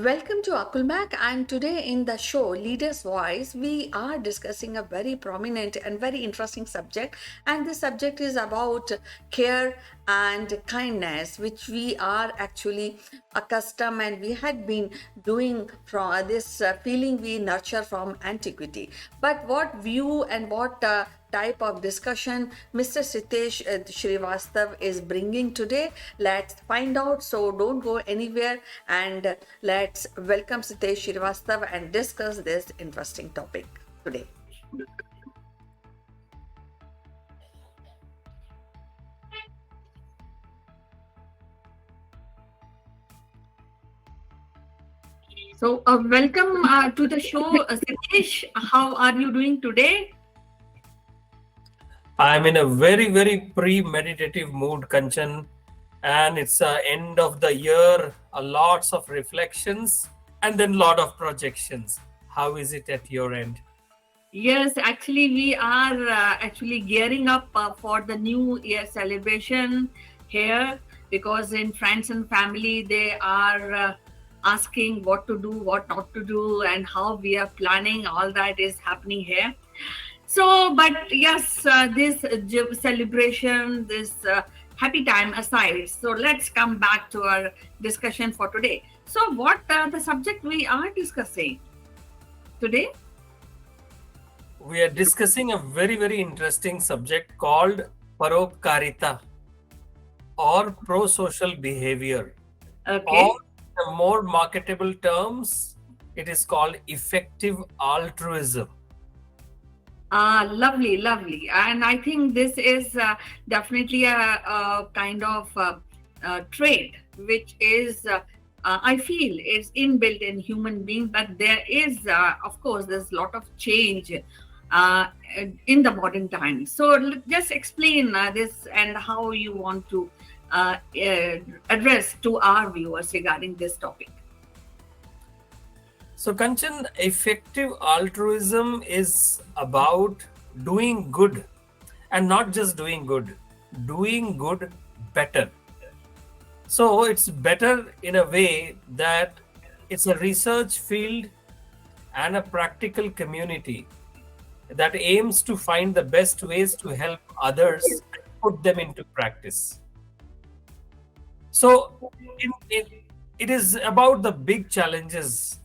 Welcome to Akulmach, and today in the show Leaders Voice we are discussing a very prominent and very interesting subject, and this subject is about care and kindness, which we are actually accustomed and we had been doing from this feeling we nurture from antiquity. But what view and what type of discussion Mr. Sitesh Srivastav is bringing today. Let's find out. So don't go anywhere, and let's welcome Sitesh Srivastav and discuss this interesting topic today. So, welcome to the show, Sitesh. How are you doing today? I'm in a very, very pre-meditative mood, Kanchan, and it's end of the year. Lots of reflections and then lot of projections. How is it at your end? Yes, actually, we are actually gearing up for the New Year celebration here, because in friends and family they are asking what to do, what not to do, and how we are planning. All that is happening here. So, but yes, this celebration, this happy time aside, so let's come back to our discussion for today. So, what the subject we are discussing today? We are discussing a very, very interesting subject called paropkarita or pro-social behavior. Okay. Or the more marketable terms, it is called effective altruism. Lovely, lovely. And I think this is definitely a kind of trait which is, I feel, is inbuilt in human beings. But there is, of course, there's a lot of change uh, in the modern times. So just explain this and how you want to address to our viewers regarding this topic. So, Kanchan, effective altruism is about doing good, and not just doing good better. So, it's better in a way that it's a research field and a practical community that aims to find the best ways to help others and put them into practice. So, it is about the big challenges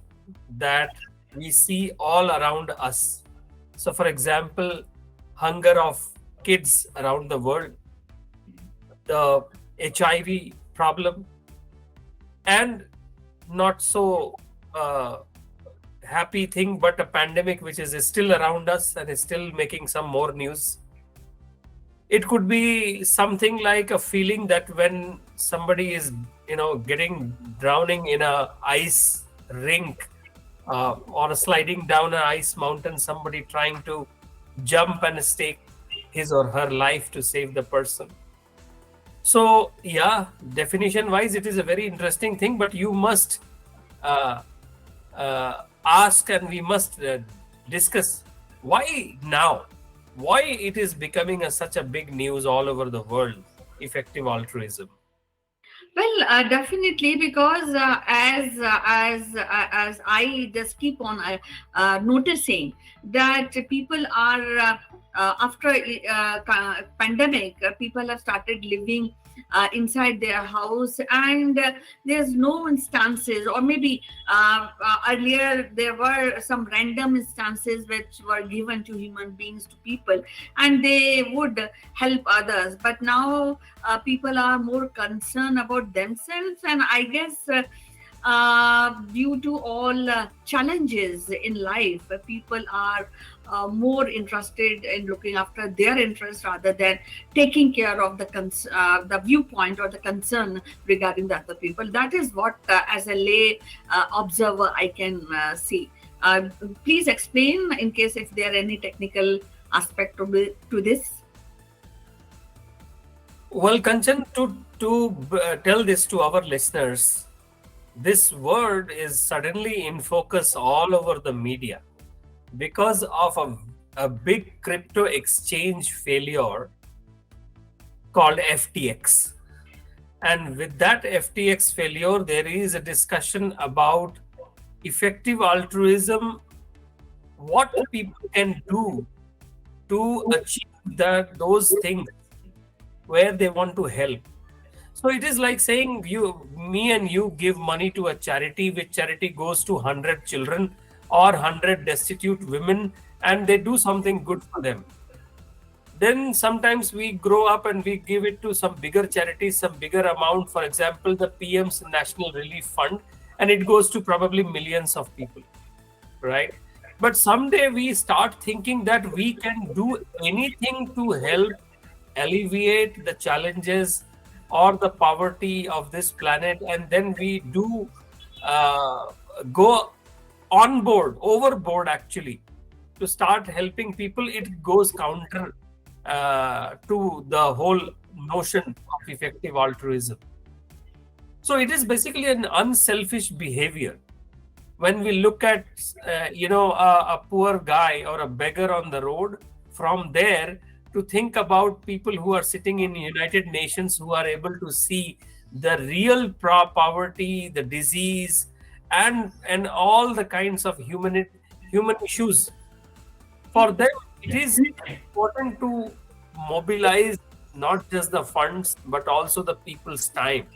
that we see all around us. So, for example, hunger of kids around the world, the HIV problem, and not so happy thing, but a pandemic which is still around us and is still making some more news. It could be something like a feeling that when somebody is, getting drowning in a ice rink or sliding down an ice mountain, somebody trying to jump and stake his or her life to save the person. So, yeah, definition wise, it is a very interesting thing, but you must ask and we must discuss why now, why it is becoming such a big news all over the world, effective altruism. Well, definitely, because as I just keep on noticing that people are after pandemic, people have started living inside their house, and there's no instances, or maybe earlier there were some random instances which were given to human beings, to people, and they would help others. But now people are more concerned about themselves, and I guess due to all challenges in life, people are more interested in looking after their interests rather than taking care of the viewpoint or the concern regarding the other people. That is what, as a lay observer, I can see. Please explain in case if there are any technical aspect to this. Well, Kanchan, to tell this to our listeners, this word is suddenly in focus all over the media because of a big crypto exchange failure called FTX. And with that FTX failure, there is a discussion about effective altruism, what people can do to achieve those things where they want to help. So it is like saying me and you give money to a charity, which charity goes to 100 children or 100 destitute women, and they do something good for them. Then sometimes we grow up and we give it to some bigger charities, some bigger amount, for example, the PM's National Relief Fund, and it goes to probably millions of people, right? But someday we start thinking that we can do anything to help alleviate the challenges or the poverty of this planet, and then we do go on board, overboard actually, to start helping people. It goes counter to the whole notion of effective altruism. So it is basically an unselfish behavior. When we look at a poor guy or a beggar on the road, from there to think about people who are sitting in United Nations, who are able to see the real poverty, the disease, and all the kinds of human issues. For them, it is important to mobilize not just the funds but also the people's time,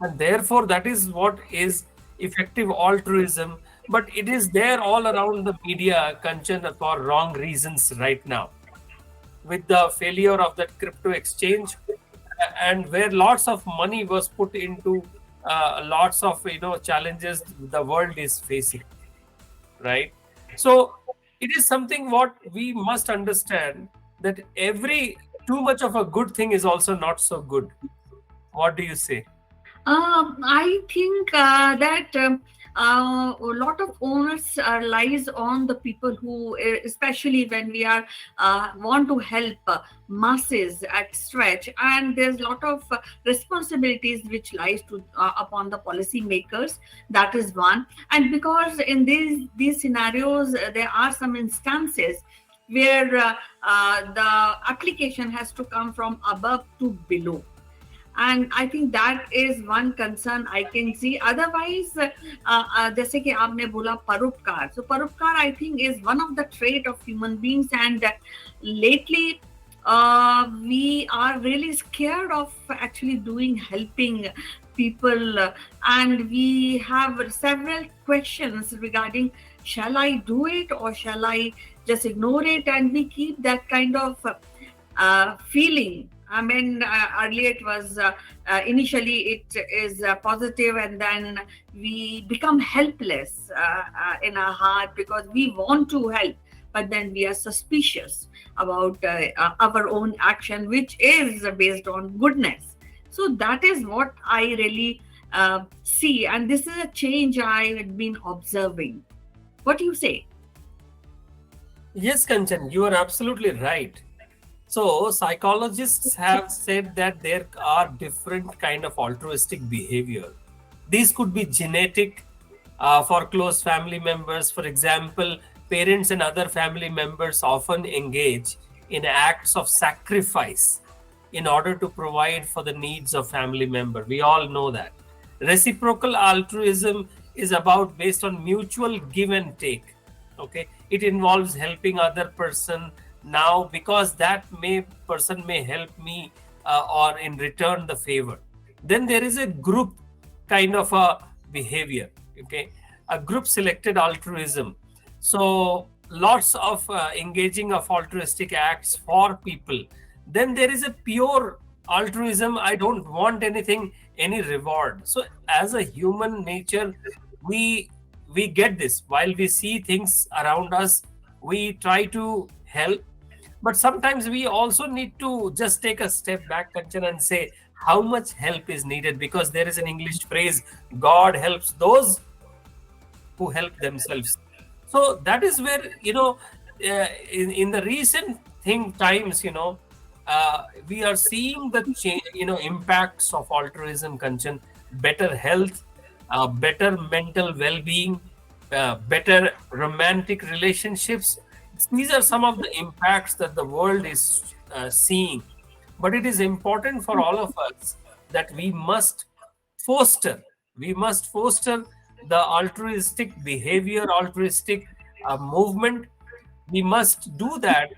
and therefore that is what is effective altruism. But it is there all around the media, Kanchan, for wrong reasons right now, with the failure of that crypto exchange, and where lots of money was put into lots of challenges the world is facing, right? So it is something what we must understand, that every too much of a good thing is also not so good. What do you say? I think that a lot of onus lies on the people who, especially when we are want to help masses at stretch, and there's a lot of responsibilities which lies to upon the policy makers. That is one, and because in these scenarios there are some instances where the application has to come from above to below, and I think that is one concern I can see. Otherwise, जैसे कि आपने बोला परोपकार, so परोपकार I think is one of the trait of human beings, and lately we are really scared of actually helping people, and we have several questions regarding, shall I do it or shall I just ignore it, and we keep that kind of feeling. I mean, earlier it was initially it is positive, and then we become helpless in our heart because we want to help, but then we are suspicious about our own action, which is based on goodness. So that is what I really see, and this is a change I have been observing. What do you say? Yes, Kanchan, you are absolutely right. So psychologists have said that there are different kind of altruistic behavior. These could be genetic for close family members. For example, parents and other family members often engage in acts of sacrifice in order to provide for the needs of family member. We all know that. Reciprocal altruism is about based on mutual give and take. Okay, it involves helping other person now because that person may help me or in return the favor. Then there is a group kind of a behavior, okay, a group selected altruism. So lots of engaging of altruistic acts for people. Then there is a pure altruism. I don't want any reward. So as a human nature, we get this. While we see things around us, we try to help, but sometimes we also need to just take a step back, Kanchan, and say how much help is needed, because there is an English phrase, God helps those who help themselves. So that is where in the recent times, we are seeing the change, impacts of altruism, Kanchan. Better health, better mental well-being, better romantic relationships. These are some of the impacts that the world is seeing. But it is important for all of us that we must foster the altruistic behavior, altruistic movement, we must do that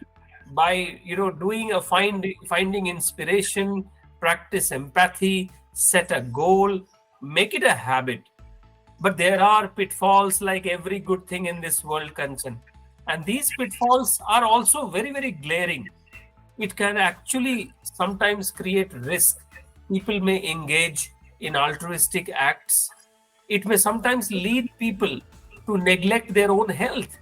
by doing a finding inspiration, practice empathy, set a goal, make it a habit. But there are pitfalls like every good thing in this world, Kanchan. And these pitfalls are also very, very glaring. It can actually sometimes create risk. People may engage in altruistic acts. It may sometimes lead people to neglect their own health.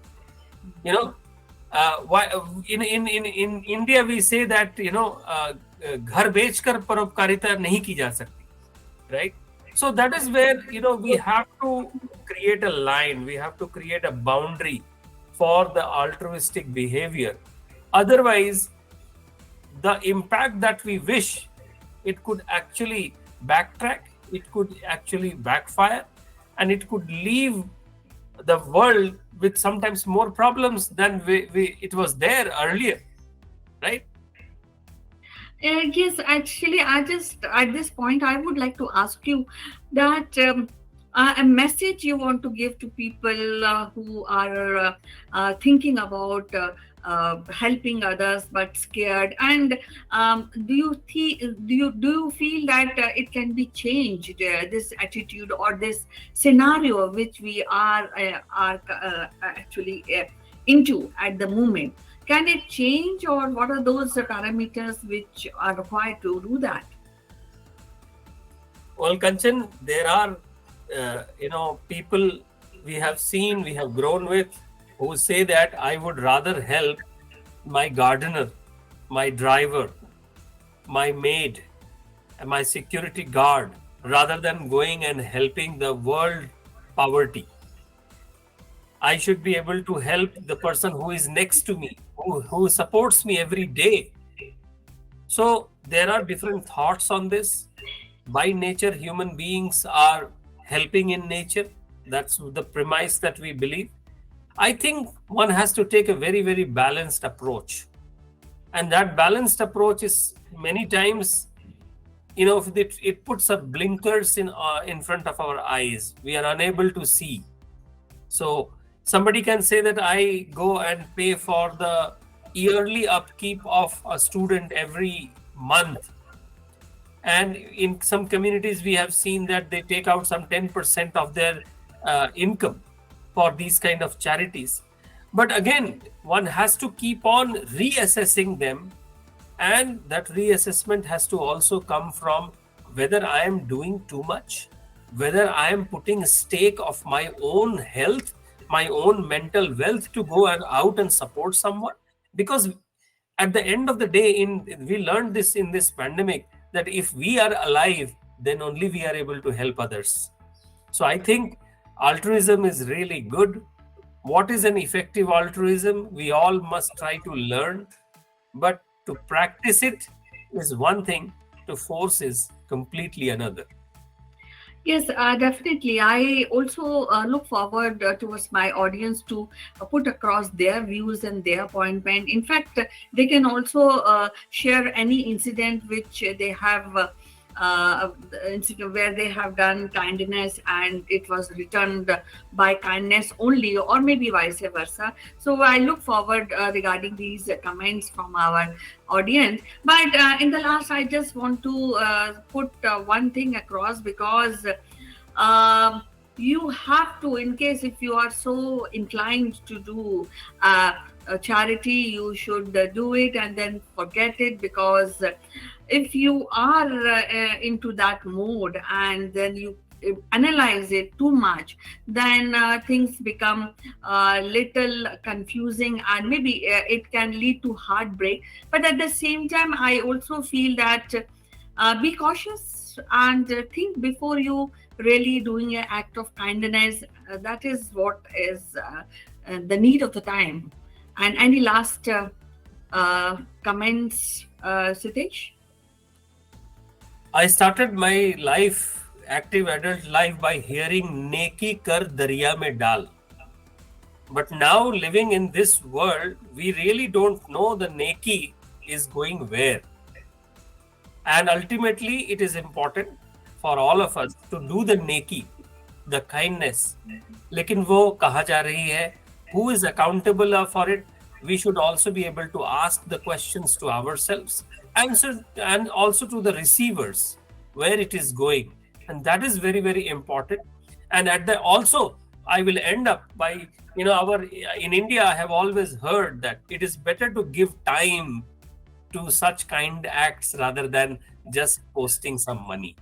Why in India we say that घर बेचकर परोपकारिता नहीं की जा सकती, right? So that is where we have to create a line, we have to create a boundary for the altruistic behavior. Otherwise, the impact that we wish, it could actually backtrack, it could actually backfire, and it could leave the world with sometimes more problems than it was there earlier, right? Yes, actually, I just at this point I would like to ask you that a message you want to give to people who are thinking about helping others but scared, and do you feel that it can be changed, this attitude or this scenario which we are actually into at the moment? Can it change, or what are those parameters which are required to do that? Well, Kanchan, there are people we have seen, we have grown with, who say that I would rather help my gardener, my driver, my maid, and my security guard rather than going and helping the world poverty. I should be able to help the person who is next to me, who supports me every day. So there are different thoughts on this. By nature, human beings are helping in nature. That's the premise that we believe. I think one has to take a very, very balanced approach. And that balanced approach is many times, it puts up blinkers in front of our eyes. We are unable to see. So somebody can say that I go and pay for the yearly upkeep of a student every month. And in some communities, we have seen that they take out some 10% of their income for these kind of charities. But again, one has to keep on reassessing them. And that reassessment has to also come from whether I am doing too much, whether I am putting a stake of my own health, my own mental wealth to go out and support someone. Because at the end of the day, we learned this in this pandemic, that if we are alive, then only we are able to help others. So I think altruism is really good. What is an effective altruism? We all must try to learn, but to practice it is one thing, to force is completely another. Yes, definitely. I also look forward towards my audience to put across their views and their point. In fact, they can also share any incident which they have, incident where they have done kindness and it was returned by kindness only, or maybe vice versa. So I look forward regarding these comments from our audience. But in the last, I just want to put one thing across, because you have to, in case if you are so inclined to do a charity, you should do it and then forget it. Because if you are into that mode and then you analyze it too much, then things become a little confusing, and maybe it can lead to heartbreak. But at the same time, I also feel that be cautious and think before you really doing an act of kindness. That is what is the need of the time. And any last comments, Sitesh? I started my life, active adult life, by hearing "Neki kar darya mein dal." But now, living in this world, we really don't know the neki is going where. And ultimately, it is important for all of us to do the neki. the kindness, लेकिन वो कहाँ जा रही है? Who is accountable for it? We should also be able to ask the questions to ourselves, answer, and also to the receivers where it is going, and that is very, very important. And at the also, I will end up by, our in India, I have always heard that it is better to give time to such kind acts rather than just posting some money.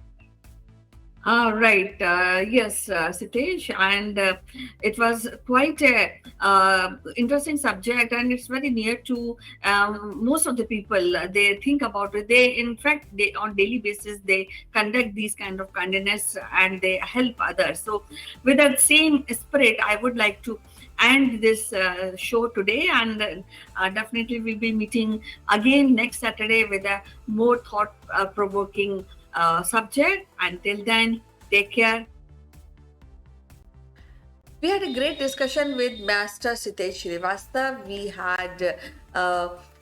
Right. Yes, Sitesh, and it was quite a interesting subject, and it's very near to most of the people. They think about it. They, in fact, they on daily basis they conduct these kind of kindness and they help others. So, with that same spirit, I would like to end this show today, and definitely we'll be meeting again next Saturday with a more thought-provoking subject. Until then, take care. We had a great discussion with Master Sitesh Srivastava. We had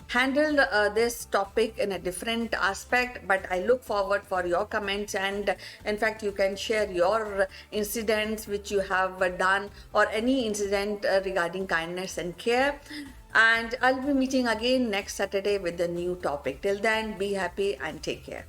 handled this topic in a different aspect, but I look forward for your comments, and in fact you can share your incidents which you have done or any incident regarding kindness and care. And I'll be meeting again next Saturday with a new topic. Till then, be happy and take care.